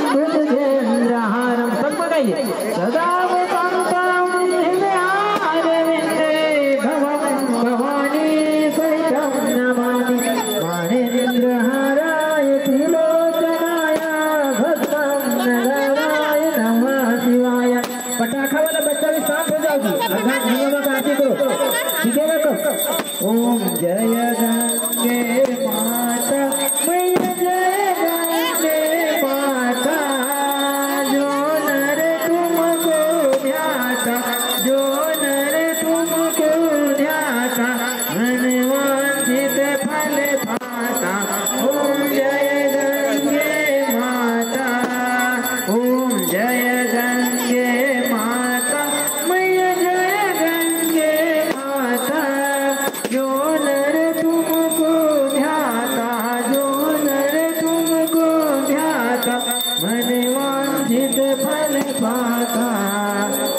भुजगेन्द्रहारं सब बताइए सदा वसन्तं हृदयारविन्दे भवं भवानी सहितं नमामि माणिकेन्द्रहाराय त्रिलोचनाय भस्मं नगराय नमः शिवाय। पटाखा वाला बच्चा भी शांत हो जाओगी, अगर नियम का आरती करो, ठीक है रखो। ओम जय गंगे माता मैया जय गंगे माता, जो नर तुमको ध्याता, जो नर तुमको ध्याता, मनवांछित फल पाता। ओम जय गंगे माता, ओम जय गंगे माता मैया जय गंगे माता, जो नर तुमको ध्याता, जो नर तुमको ध्याता, मनवांछित फल पाता।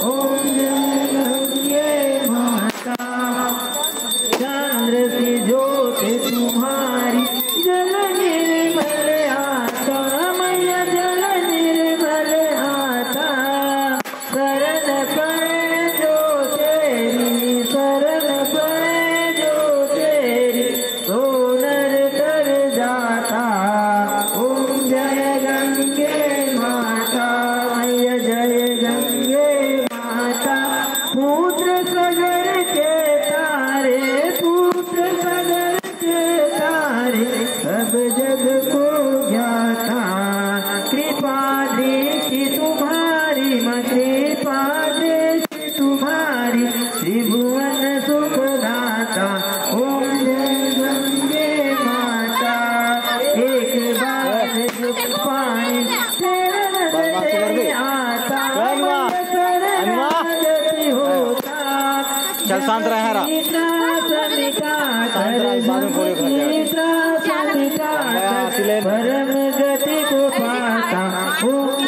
ओम जय गंगे माता, चंद्र सी ज्योति तुम्हारी जल निर्मल आता, मैया जल निर्मल आता, शरण पड़े जो तेरी, शरण पड़े जो तेरी, तो नर तर जाता। ओम जय गंगे माता मैया जय गंगे माता, पुत्र सगर के तारे, पुत्र सगर के तारे, सब जग को ज्ञाता। कृपा देखी तुम्हारी माँ, कृपा देखी तुम्हारी, त्रिभुवन सुखदाता। ओम जय गंगे माता, एक बार जो पानी शरण में आता, शरणागति होता। चल शांत रह रहा। परम गति को पाता। ओम